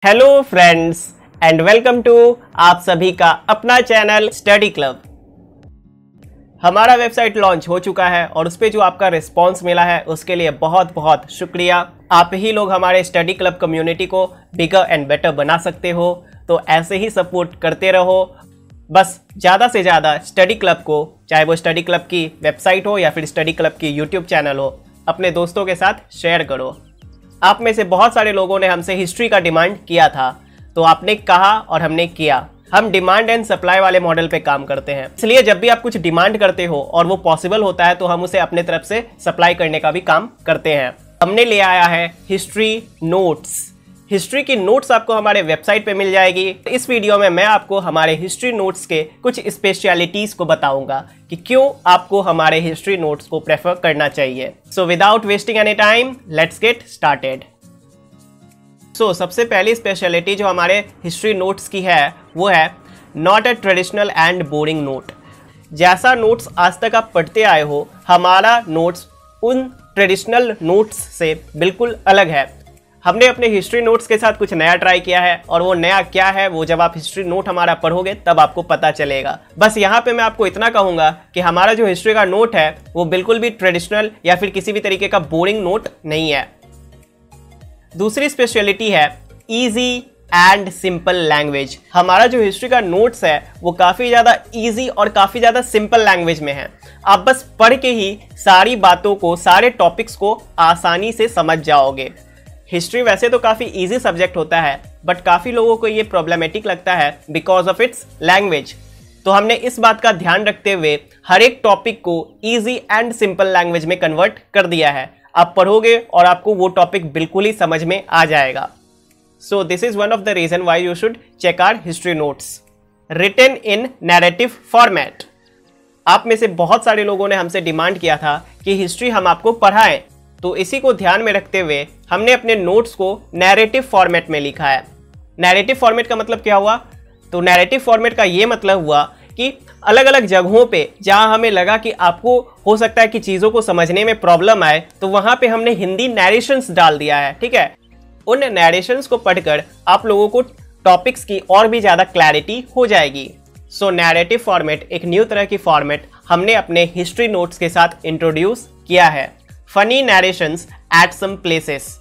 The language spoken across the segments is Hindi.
Hello friends and welcome to आप सभी का अपना चैनल स्टडी क्लब। हमारा वेबसाइट लॉन्च हो चुका है और उस पर जो आपका रिस्पांस मिला है उसके लिए बहुत बहुत शुक्रिया। आप ही लोग हमारे स्टडी क्लब कम्युनिटी को बिगर एंड बेटर बना सकते हो, तो ऐसे ही सपोर्ट करते रहो। बस ज़्यादा से ज़्यादा स्टडी क्लब को, चाहे वो स्टडी क्लब की वेबसाइट हो या फिर स्टडी क्लब की यूट्यूब चैनल हो, अपने दोस्तों के साथ शेयर करो। आप में से बहुत सारे लोगों ने हमसे हिस्ट्री का डिमांड किया था, तो आपने कहा और हमने किया। हम डिमांड एंड सप्लाई वाले मॉडल पे काम करते हैं, इसलिए जब भी आप कुछ डिमांड करते हो और वो पॉसिबल होता है तो हम उसे अपने तरफ से सप्लाई करने का भी काम करते हैं। हमने ले आया है हिस्ट्री नोट्स। हिस्ट्री की नोट्स आपको हमारे वेबसाइट पे मिल जाएगी। इस वीडियो में मैं आपको हमारे हिस्ट्री नोट्स के कुछ स्पेशलिटीज को बताऊंगा कि क्यों आपको हमारे हिस्ट्री नोट्स को प्रेफर करना चाहिए। So without wasting any time, let's get started. So सबसे पहली स्पेशलिटी जो हमारे हिस्ट्री नोट्स की है वो है not a traditional and boring note. जैसा नोट्स आज तक आप पढ़ते आए हो, हमारा नोट्स उन ट्रेडिशनल नोट्स से बिल्कुल अलग है। हमने अपने हिस्ट्री नोट्स के साथ कुछ नया ट्राई किया है, और वो नया क्या है वो जब आप हिस्ट्री नोट हमारा पढ़ोगे तब आपको पता चलेगा। बस यहाँ पे मैं आपको इतना कहूँगा कि हमारा जो हिस्ट्री का नोट है वो बिल्कुल भी ट्रेडिशनल या फिर किसी भी तरीके का बोरिंग नोट नहीं है। दूसरी स्पेशलिटी है ईजी एंड सिंपल लैंग्वेज। हमारा जो हिस्ट्री का नोट्स है वो काफ़ी ज़्यादा ईजी और काफ़ी ज़्यादा सिंपल लैंग्वेज में है। आप बस पढ़ के ही सारी बातों को, सारे टॉपिक्स को आसानी से समझ जाओगे। हिस्ट्री वैसे तो काफ़ी इजी सब्जेक्ट होता है, बट काफ़ी लोगों को ये प्रॉब्लमेटिक लगता है बिकॉज ऑफ इट्स लैंग्वेज। तो हमने इस बात का ध्यान रखते हुए हर एक टॉपिक को इजी एंड सिंपल लैंग्वेज में कन्वर्ट कर दिया है। आप पढ़ोगे और आपको वो टॉपिक बिल्कुल ही समझ में आ जाएगा। So this is one of the reason why you should check our history notes. Written in narrative format. आप में से बहुत सारे लोगों ने हमसे डिमांड किया था कि हिस्ट्री हम आपको पढ़ाएं, तो इसी को ध्यान में रखते हुए हमने अपने नोट्स को नैरेटिव फॉर्मेट में लिखा है। नैरेटिव फॉर्मेट का मतलब क्या हुआ? तो नैरेटिव फॉर्मेट का ये मतलब हुआ कि अलग अलग जगहों पे जहां हमें लगा कि आपको हो सकता है कि चीज़ों को समझने में प्रॉब्लम आए, तो वहां पे हमने हिंदी नैरेशंस डाल दिया है। ठीक है, उन नैरेशंस को पढ़कर आप लोगों को टॉपिक्स की और भी ज़्यादा क्लैरिटी हो जाएगी। सो नैरेटिव फॉर्मेट एक न्यू तरह की फॉर्मेट हमने अपने हिस्ट्री नोट्स के साथ इंट्रोड्यूस किया है। Funny narrations at some places.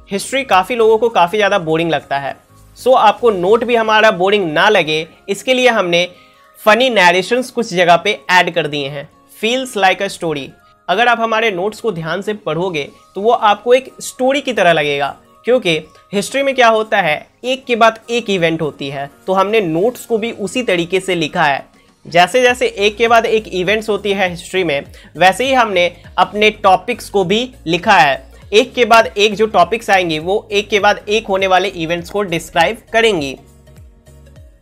History काफ़ी लोगों को काफ़ी ज़्यादा बोरिंग लगता है, सो आपको नोट भी हमारा बोरिंग ना लगे इसके लिए हमने फनी नैरेशंस कुछ जगह पे ऐड कर दिए हैं। Feels like a story. अगर आप हमारे नोट्स को ध्यान से पढ़ोगे तो वो आपको एक स्टोरी की तरह लगेगा, क्योंकि हिस्ट्री में क्या होता है, एक के बाद एक इवेंट होती है, तो हमने नोट्स को भी उसी तरीके से लिखा है। जैसे जैसे एक के बाद एक इवेंट्स होती है हिस्ट्री में, वैसे ही हमने अपने टॉपिक्स को भी लिखा है। एक के बाद एक जो टॉपिक्स आएंगी वो एक के बाद एक होने वाले इवेंट्स को डिस्क्राइब करेंगी।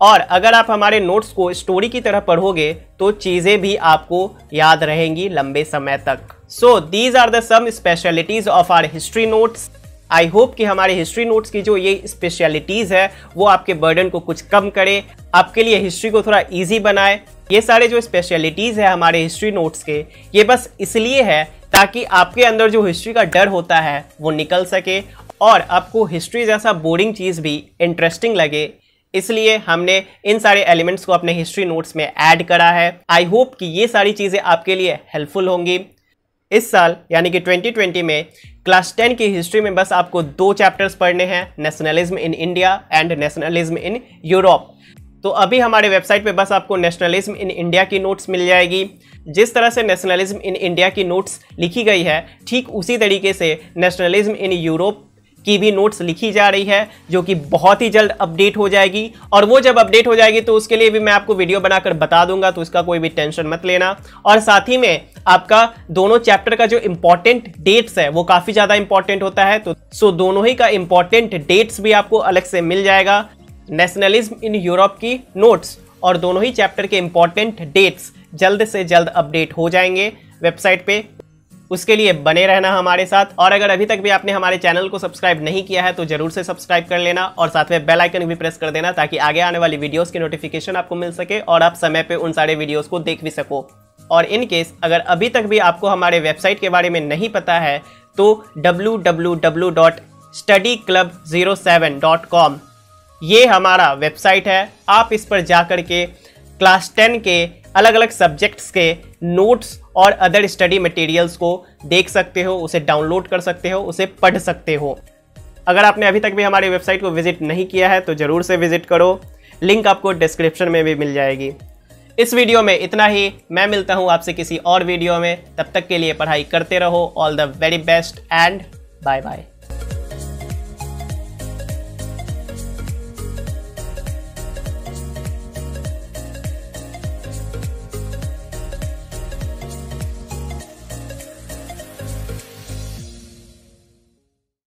और अगर आप हमारे नोट्स को स्टोरी की तरह पढ़ोगे तो चीज़ें भी आपको याद रहेंगी लंबे समय तक। So these are the some specialities of our history notes. I hope कि हमारे हिस्ट्री नोट्स की जो ये स्पेशलिटीज़ है वो आपके बर्डन को कुछ कम करे, आपके लिए हिस्ट्री को थोड़ा इजी बनाए। ये सारे जो स्पेशलिटीज़ है हमारे हिस्ट्री नोट्स के, ये बस इसलिए है ताकि आपके अंदर जो हिस्ट्री का डर होता है वो निकल सके और आपको हिस्ट्री जैसा बोरिंग चीज़ भी इंटरेस्टिंग लगे। इसलिए हमने इन सारे एलिमेंट्स को अपने हिस्ट्री नोट्स में ऐड करा है। आई होप कि ये सारी चीज़ें आपके लिए हेल्पफुल होंगी। इस साल यानी कि 2020 में क्लास 10 की हिस्ट्री में बस आपको 2 चैप्टर्स पढ़ने हैं, nationalism in India and nationalism in Europe. तो अभी हमारे वेबसाइट पे बस आपको नेशनलिज्म इन इंडिया की नोट्स मिल जाएगी। जिस तरह से नेशनलिज्म इन इंडिया की नोट्स लिखी गई है, ठीक उसी तरीके से नेशनलिज्म इन यूरोप की भी नोट्स लिखी जा रही है, जो कि बहुत ही जल्द अपडेट हो जाएगी। और वो जब अपडेट हो जाएगी तो उसके लिए भी मैं आपको वीडियो बनाकर बता दूंगा, तो इसका कोई भी टेंशन मत लेना। और साथ ही में आपका दोनों चैप्टर का जो इंपॉर्टेंट डेट्स है वो काफ़ी ज़्यादा इंपॉर्टेंट होता है, तो दोनों ही का इंपॉर्टेंट डेट्स भी आपको अलग से मिल जाएगा। नेशनलिज्म इन यूरोप की नोट्स और दोनों ही चैप्टर के इंपॉर्टेंट डेट्स जल्द से जल्द अपडेट हो जाएंगे वेबसाइट पे। उसके लिए बने रहना हमारे साथ। और अगर अभी तक भी आपने हमारे चैनल को सब्सक्राइब नहीं किया है तो जरूर से सब्सक्राइब कर लेना और साथ में बेल आइकन भी प्रेस कर देना, ताकि आगे आने वाली वीडियोस की नोटिफिकेशन आपको मिल सके और आप समय पे उन सारे वीडियोस को देख भी सको। और इन केस अगर अभी तक भी आपको हमारे वेबसाइट के बारे में नहीं पता है तो www.studyclub07.com ये हमारा वेबसाइट है, आप इस पर जाकर के क्लास 10 के अलग अलग सब्जेक्ट्स के नोट्स और अदर स्टडी मटेरियल्स को देख सकते हो, उसे डाउनलोड कर सकते हो, उसे पढ़ सकते हो। अगर आपने अभी तक भी हमारी वेबसाइट को विजिट नहीं किया है तो ज़रूर से विजिट करो, लिंक आपको डिस्क्रिप्शन में भी मिल जाएगी। इस वीडियो में इतना ही, मैं मिलता हूँ आपसे किसी और वीडियो में, तब तक के लिए पढ़ाई करते रहो। All the very best and bye bye.